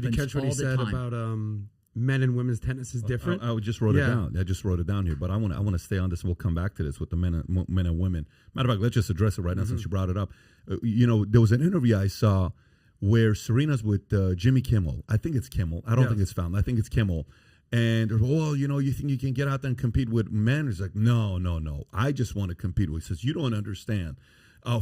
happens catch what all he the said time. about men and women's tennis is different? I just wrote it down. I just wrote it down here, but I want to stay on this. We'll come back to this with the men and women. Matter of fact, let's just address it right now since you brought it up. There was an interview I saw where Serena's with Jimmy Kimmel. I think it's Kimmel. I don't think it's Fallon. I think it's Kimmel. And, you think you can get out there and compete with men? He's like, no. I just want to compete with. He says, you don't understand.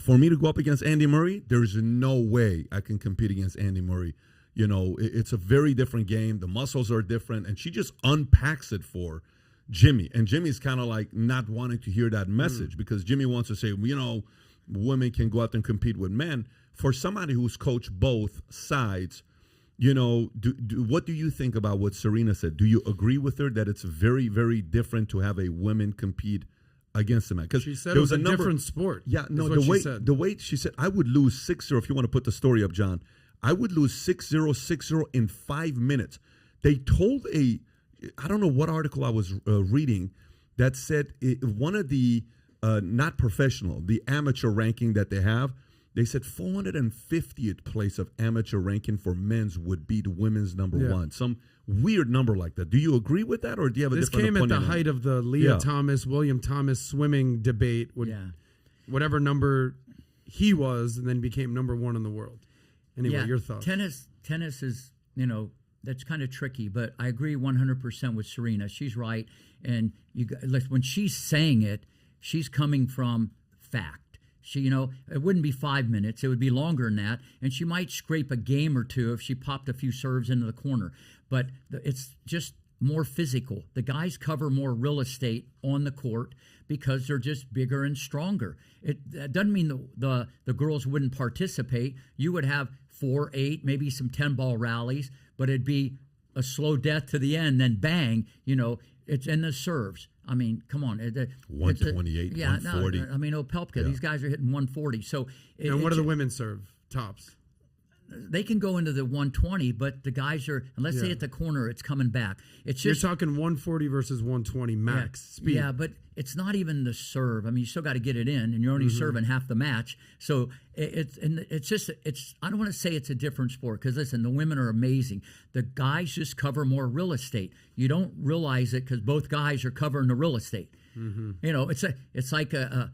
For me to go up against Andy Murray, there's no way I can compete against Andy Murray. It's a very different game. The muscles are different. And she just unpacks it for Jimmy. And Jimmy's kind of like not wanting to hear that message because Jimmy wants to say, women can go out there and compete with men. For somebody who's coached both sides, what do you think about what Serena said? Do you agree with her that it's very, very different to have a woman compete against a man? Because she said it was a different sport. Yeah, no, the way she said, I would lose 6-0. If you want to put the story up, John, I would lose 6-0, 6-0 in 5 minutes. They told I don't know what article I was reading that said one of the not professional, the amateur ranking that they have. They said 450th place of amateur ranking for men's would beat women's number one. Some weird number like that. Do you agree with that, or do you have a different opinion? This came at the height of the Leah Thomas, William Thomas swimming debate. Whatever number he was, and then became number one in the world. Anyway, your thoughts? Tennis is, that's kind of tricky, but I agree 100% with Serena. She's right, and when she's saying it, she's coming from fact. She, it wouldn't be 5 minutes. It would be longer than that. And she might scrape a game or two if she popped a few serves into the corner. But it's just more physical. The guys cover more real estate on the court because they're just bigger and stronger. That doesn't mean the girls wouldn't participate. You would have 4, 8, maybe some 10-ball rallies, but it'd be a slow death to the end, then bang, it's in the serves. I mean, come on. 128, 140. No, Opelka, these guys are hitting 140. So, and what do the women serve? Tops? They can go into the 120, but the guys are, and let's say at the corner, it's coming back. It's just, you're talking 140 versus 120 max speed. Yeah, but it's not even the serve. I mean, you still got to get it in, and you're only serving half the match. So it's I don't want to say it's a different sport because listen, the women are amazing. The guys just cover more real estate. You don't realize it because both guys are covering the real estate. It's like a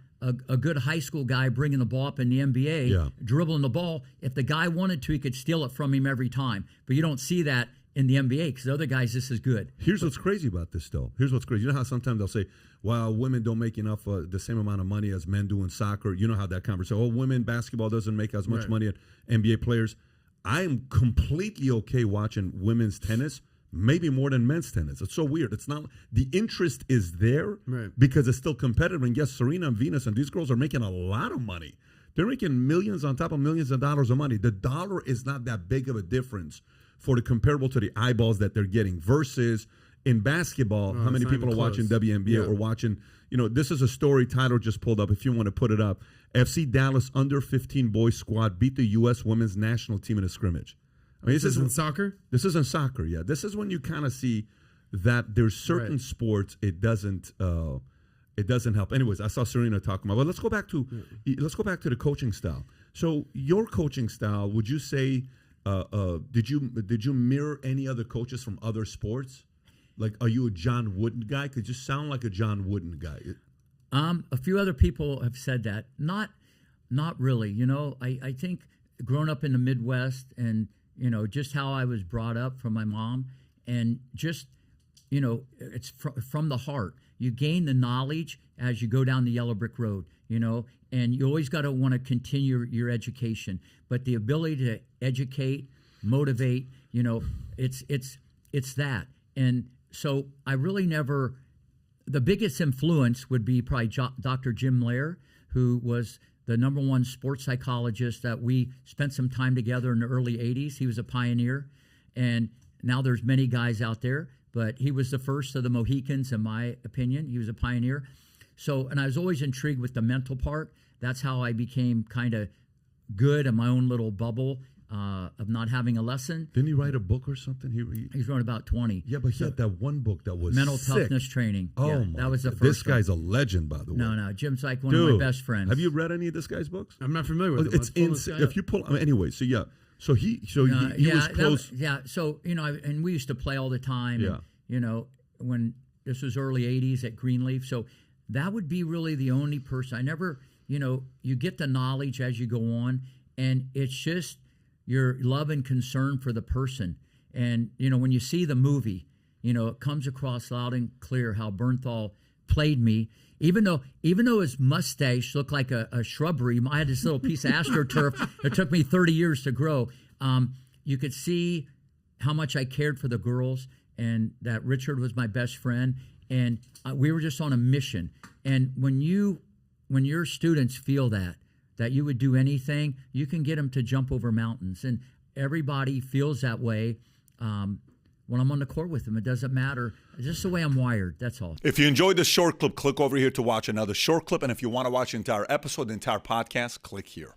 good high school guy bringing the ball up in the NBA, dribbling the ball. If the guy wanted to, he could steal it from him every time. But you don't see that in the NBA because the other guys just as good. Here's what's crazy about this, though. Here's what's crazy. You know how sometimes they'll say, well, women don't make enough, the same amount of money as men do in soccer. You know how that conversation, women basketball doesn't make as much money as NBA players. I am completely okay watching women's tennis. Maybe more than men's tennis. It's so weird. It's not, the interest is there because it's still competitive. And yes, Serena and Venus and these girls are making a lot of money. They're making millions on top of millions of dollars of money. The dollar is not that big of a difference for the comparable to the eyeballs that they're getting versus in basketball, how many people are watching WNBA or watching, this is a story Tyler just pulled up if you want to put it up. FC Dallas under 15 boys squad beat the U.S. women's national team in a scrimmage. I mean, this is in soccer? This is in soccer, yeah. This is when you kind of see that there's certain sports it doesn't help. Anyways, I saw Serena talking about. But let's go back to the coaching style. So your coaching style, would you say did you mirror any other coaches from other sports? Like, are you a John Wooden guy? Because you sound like a John Wooden guy. A few other people have said that. Not really. I think growing up in the Midwest and just how I was brought up from my mom and just, it's from the heart. You gain the knowledge as you go down the yellow brick road, and you always got to want to continue your education. But the ability to educate, motivate, it's that. And so I really never, the biggest influence would be probably Dr. Jim Lair, who was the number one sports psychologist that we spent some time together in the early 80s. He was a pioneer. And now there's many guys out there, but he was the first of the Mohicans, in my opinion. He was a pioneer. So, and I was always intrigued with the mental part. That's how I became kind of good in my own little bubble of not having a lesson. Didn't he write a book or something? He's wrote about 20. Yeah, but he had that one book that was Mental sick. Toughness Training. Oh, my that was the first This guy's one. a legend, by the way. No, Jim's one of my best friends. Have you read any of this guy's books? I'm not familiar with it. It's insane. If you pull, anyway, so yeah, So he was close. So and we used to play all the time. Yeah. And, when this was early '80s at Greenleaf, so that would be really the only person. I never, you get the knowledge as you go on, and it's just your love and concern for the person. And when you see the movie, it comes across loud and clear how Bernthal played me. Even though his mustache looked like a shrubbery, I had this little piece of astroturf that took me 30 years to grow. You could see how much I cared for the girls, and that Richard was my best friend, and we were just on a mission. And when your students feel that you would do anything, you can get them to jump over mountains, and everybody feels that way. When I'm on the court with them, it doesn't matter. It's just the way I'm wired. That's all. If you enjoyed this short clip, click over here to watch another short clip. And if you want to watch the entire episode, the entire podcast, click here.